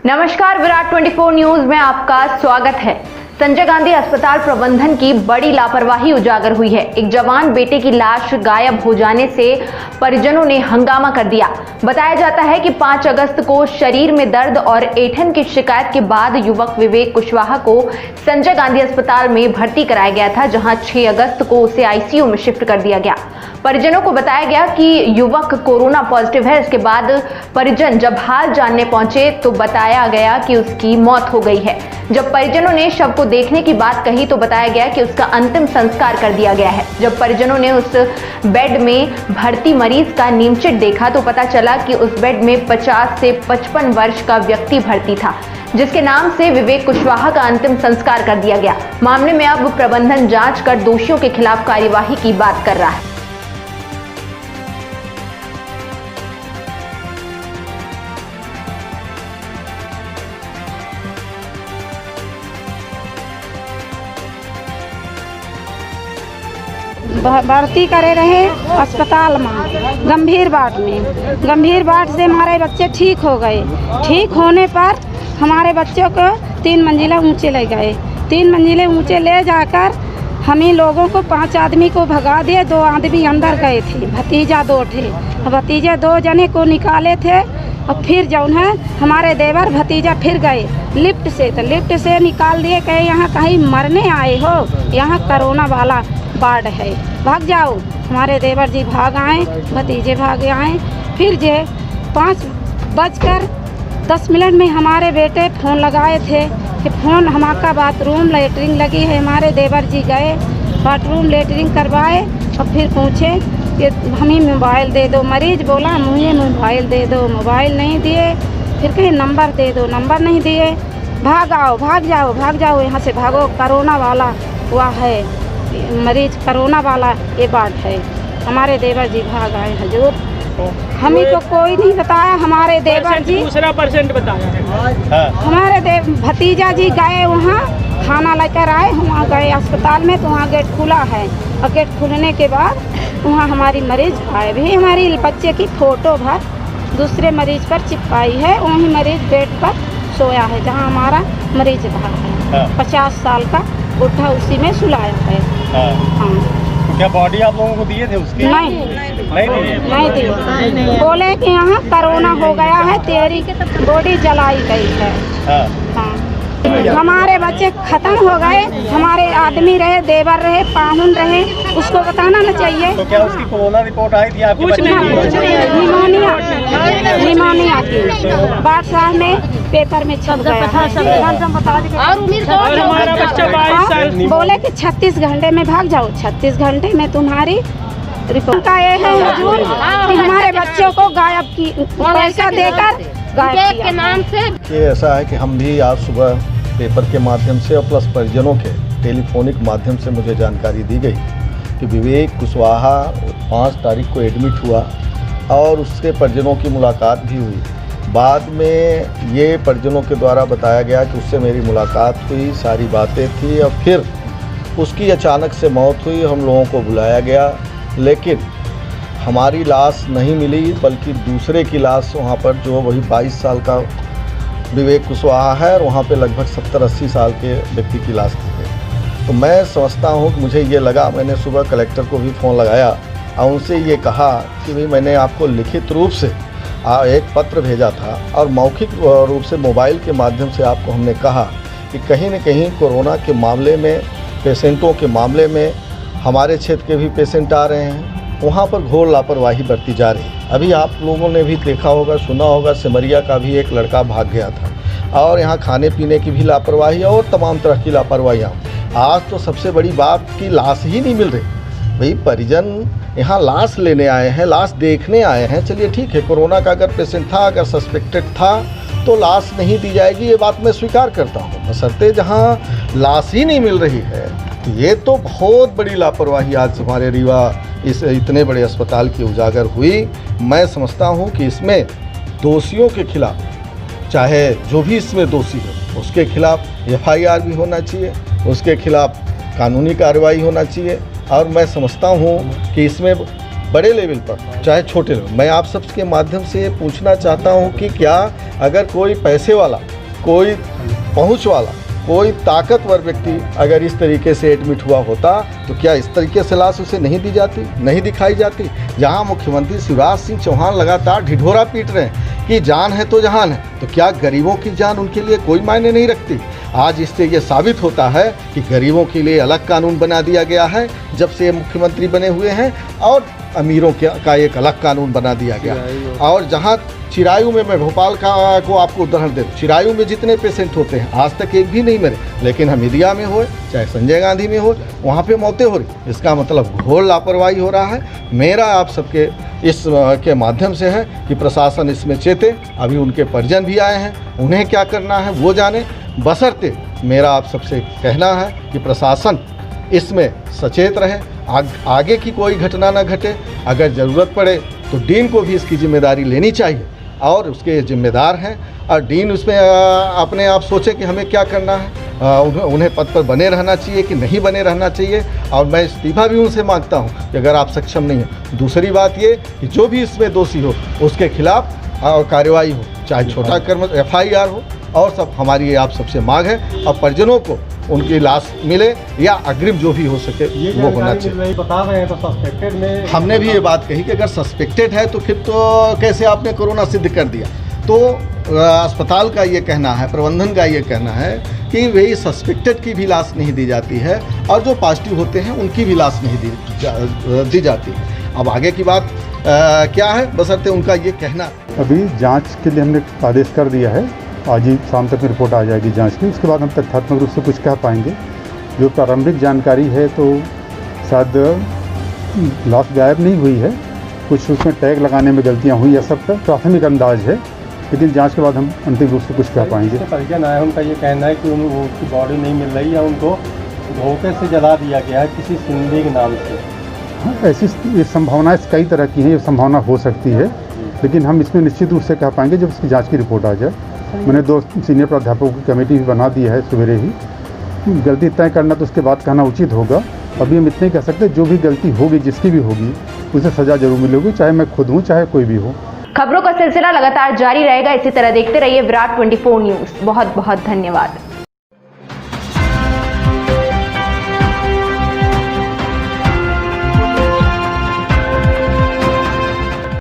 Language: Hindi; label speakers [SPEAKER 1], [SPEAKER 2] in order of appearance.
[SPEAKER 1] नमस्कार, विराट 24 न्यूज में आपका स्वागत है। संजय गांधी अस्पताल प्रबंधन की बड़ी लापरवाही उजागर हुई है। एक जवान बेटे की लाश गायब हो जाने से परिजनों ने हंगामा कर दिया। बताया जाता है कि 5 अगस्त को शरीर में दर्द और ऐंठन की शिकायत के बाद युवक विवेक कुशवाहा को संजय गांधी अस्पताल में भर्ती कराया गया था, जहां 6 अगस्त को उसे आईसीयू में शिफ्ट कर दिया गया। परिजनों को बताया गया कि युवक कोरोना पॉजिटिव है। इसके बाद परिजन जब हाल जानने पहुंचे तो बताया गया कि उसकी मौत हो गई है। जब परिजनों ने शव को देखने की बात कही तो बताया गया कि उसका अंतिम संस्कार कर दिया गया है। जब परिजनों ने उस बेड में भर्ती मरीज का नीमचिट देखा तो पता चला कि उस बेड में 50 से 55 वर्ष का व्यक्ति भर्ती था, जिसके नाम से विवेक कुशवाहा का अंतिम संस्कार कर दिया गया। मामले में अब प्रबंधन जांच कर दोषियों के खिलाफ कार्यवाही की बात कर रहा है।
[SPEAKER 2] भर्ती करे रहे अस्पताल में, गंभीर वार्ड से हमारे बच्चे ठीक हो गए। ठीक होने पर हमारे बच्चों को 3 मंजिला ऊंचे ले गए। 3 मंजिले ऊंचे ले जाकर हमें लोगों को 5 आदमी को भगा दिए। 2 आदमी अंदर गए थे, भतीजा 2 थे। भतीजे 2 जने को निकाले थे और फिर जो है हमारे देवर भतीजा फिर गए लिफ्ट से, तो लिफ्ट से निकाल दिए। कहे यहाँ कहीं मरने आए हो, यहाँ कोरोना वाला वार्ड है, भाग जाओ। हमारे देवर जी भाग आए, भतीजे भाग आए। फिर जे 5:10 में हमारे बेटे फ़ोन लगाए थे कि फ़ोन हमारा बाथरूम लेटरिन लगी है। हमारे देवर जी गए, बाथरूम लेटरिन करवाए और फिर पूछे कि हमें मोबाइल दे दो। मरीज बोला मुझे मोबाइल दे दो, मोबाइल नहीं दिए। फिर कहे नंबर दे दो, नंबर नहीं दिए। भाग जाओ यहाँ से भागो, कोरोना वाला हुआ है, मरीज कोरोना वाला ये वार्ड है। हमारे देवर जी भाग आए। हजूर हमें तो कोई नहीं बताया। हमारे देवर जी
[SPEAKER 3] दूसरा % बताया है।
[SPEAKER 2] हमारे भतीजा जी गए वहाँ खाना लेकर आए। वहाँ गए अस्पताल में तो वहाँ गेट खुला है और गेट खुलने के बाद वहाँ हमारी मरीज आए भी। हमारी बच्चे की फ़ोटो भर दूसरे मरीज पर चिपकाई है। वही मरीज बेड पर सोया है जहाँ हमारा मरीज था। 50 साल का बुढ़ा उसी में सुलाया है। हाँ।
[SPEAKER 4] क्या बॉडी आप लोगों को दिए थे उसकी?
[SPEAKER 2] नहीं दिए। बोले कि यहाँ कोरोना हो गया है, तेरी बॉडी जलाई गई है। हाँ। हमारे बच्चे खत्म हो गए। हमारे आदमी रहे, देवर रहे, पाहुन रहे, उसको बताना न चाहिए।
[SPEAKER 4] तो क्या उसकी कोरोना रिपोर्ट आई थी आपके बच्चे की?
[SPEAKER 2] निमोनिया की बात साहब ने पेपर में छप गया।
[SPEAKER 3] और हमारा बच्चा 22 साल
[SPEAKER 2] बोले कि 36 घंटे में भाग जाओ। 36 घंटे में तुम्हारी रिपोर्ट का ये है हजूर कि हमारे बच्चों को गायब की पैसा देकर गायब के नाम से।
[SPEAKER 4] ये ऐसा है कि हम भी आज सुबह पेपर के माध्यम से और प्लस परिजनों के टेलीफोनिक माध्यम से मुझे जानकारी दी गई कि विवेक कुशवाहा 5 तारीख को एडमिट हुआ और उसके परिजनों की मुलाकात भी हुई। बाद में ये परिजनों के द्वारा बताया गया कि उससे मेरी मुलाकात हुई, सारी बातें थी और फिर उसकी अचानक से मौत हुई। हम लोगों को बुलाया गया लेकिन हमारी लाश नहीं मिली, बल्कि दूसरे की लाश वहाँ पर जो वही 22 साल का विवेक कुशवाहा है और वहाँ पे लगभग 70-80 साल के व्यक्ति की लाश थी। तो मैं समझता हूँ कि मुझे ये लगा, मैंने सुबह कलेक्टर को भी फ़ोन लगाया और उनसे ये कहा कि भाई मैंने आपको लिखित रूप से एक पत्र भेजा था और मौखिक रूप से मोबाइल के माध्यम से आपको हमने कहा कि कहीं न कहीं कोरोना के मामले में, पेशेंटों के मामले में हमारे क्षेत्र के भी पेशेंट आ रहे हैं, वहाँ पर घोर लापरवाही बरती जा रही है। अभी आप लोगों ने भी देखा होगा, सुना होगा, सिमरिया का भी एक लड़का भाग गया था और यहाँ खाने पीने की भी लापरवाही और तमाम तरह की लापरवाहियाँ। आज तो सबसे बड़ी बात की लाश ही नहीं मिल रही। भाई परिजन यहाँ लाश लेने आए हैं, लाश देखने आए हैं, चलिए ठीक है, कोरोना का अगर पेशेंट था, अगर सस्पेक्टेड था तो लाश नहीं दी जाएगी, ये बात मैं स्वीकार करता हूँ। बशर्ते जहाँ लाश ही नहीं मिल रही है, तो ये तो बहुत बड़ी लापरवाही आज हमारे रीवा इस इतने बड़े अस्पताल की उजागर हुई। मैं समझता हूँ कि इसमें दोषियों के खिलाफ, चाहे जो भी इसमें दोषी हो, उसके खिलाफ FIR भी होना चाहिए, उसके खिलाफ कानूनी कार्रवाई होना चाहिए। और मैं समझता हूँ कि इसमें बड़े लेवल पर चाहे छोटे लेवल, मैं आप सबके माध्यम से ये पूछना चाहता हूँ कि क्या अगर कोई पैसे वाला, कोई पहुँच वाला, कोई ताकतवर व्यक्ति अगर इस तरीके से एडमिट हुआ होता तो क्या इस तरीके से लाश उसे नहीं दी जाती, नहीं दिखाई जाती? जहां मुख्यमंत्री शिवराज सिंह चौहान लगातार ढिढोरा पीट रहे हैं कि जान है तो जहान है, तो क्या गरीबों की जान उनके लिए कोई मायने नहीं रखती? आज इससे ये साबित होता है कि गरीबों के लिए अलग कानून बना दिया गया है जब से मुख्यमंत्री बने हुए हैं, और अमीरों का एक अलग कानून बना दिया गया। और जहां चिरायू में, मैं भोपाल को आपको उदाहरण दूं, चिरायू में जितने पेशेंट होते हैं आज तक एक भी नहीं मरे, लेकिन हमीदिया में हो चाहे संजय गांधी में हो, वहाँ पे मौतें हो रही। इसका मतलब घोर लापरवाही हो रहा है। मेरा आप सबके इस के माध्यम से है कि प्रशासन इसमें चेते। अभी उनके परिजन भी आए हैं, उन्हें क्या करना है वो जाने, बशर्ते मेरा आप सबसे कहना है कि प्रशासन इसमें सचेत रहे, आगे की कोई घटना न घटे। अगर ज़रूरत पड़े तो डीन को भी इसकी जिम्मेदारी लेनी चाहिए, और उसके जिम्मेदार हैं, और डीन उसमें अपने आप सोचे कि हमें क्या करना है, उन्हें पद पर बने रहना चाहिए कि नहीं बने रहना चाहिए। और मैं इस्तीफा भी उनसे मांगता हूं कि अगर आप सक्षम नहीं हैं। दूसरी बात ये कि जो भी इसमें दोषी हो उसके खिलाफ कार्रवाई हो, चाहे छोटा कर्म FIR हो, और सब हमारी ये आप सबसे मांग है। और परिजनों को उनकी लाश मिले या अग्रिम जो भी हो सके वो होना चाहिए।
[SPEAKER 5] बता रहे हैं तो सस्पेक्टेड में
[SPEAKER 4] हमने भी ये बात कही कि अगर सस्पेक्टेड है तो फिर तो कैसे आपने कोरोना सिद्ध कर दिया? तो अस्पताल का ये कहना है, प्रबंधन का ये कहना है कि वही सस्पेक्टेड की भी लाश नहीं दी जाती है, और जो पॉजिटिव होते हैं उनकी भी लाश नहीं दी जाती है। अब आगे की बात क्या है, बशर्ते उनका ये कहना।
[SPEAKER 6] अभी जांच के लिए हमने आदेश कर दिया है, आज ही शाम तक रिपोर्ट आ जाएगी जांच की। उसके बाद हम तथ्यात्मक रूप से कुछ कह पाएंगे। जो प्रारंभिक जानकारी है तो शायद लाश गायब नहीं हुई है, कुछ उसमें टैग लगाने में गलतियां हुई, यह सब का प्राथमिक अंदाज है, लेकिन जांच के बाद हम अंतिम रूप से कुछ कह पाएंगे।
[SPEAKER 5] परिजन आए, उनका ये कहना है कि उनकी बॉडी नहीं मिल रही है, उनको धोखे से जला दिया गया है किसी सिंधी के नाम से।
[SPEAKER 6] हाँ, ऐसी ये संभावनाएं कई तरह की हैं, ये संभावना हो सकती है, लेकिन हम इसमें निश्चित रूप से कह पाएंगे जब इसकी जाँच की रिपोर्ट आ जाए। मैंने 2 सीनियर प्राध्यापकों की कमेटी भी बना दी है सवेरे ही। गलती तय करना तो उसके बाद कहना उचित होगा। अभी हम इतने कह सकते हैं जो भी गलती होगी, जिसकी भी होगी, उसे सज़ा जरूर मिलेगी, चाहे मैं खुद हूँ चाहे कोई भी हो।
[SPEAKER 1] खबरों का सिलसिला लगातार जारी रहेगा। इसी तरह देखते रहिए विराट 24 न्यूज़। बहुत बहुत धन्यवाद।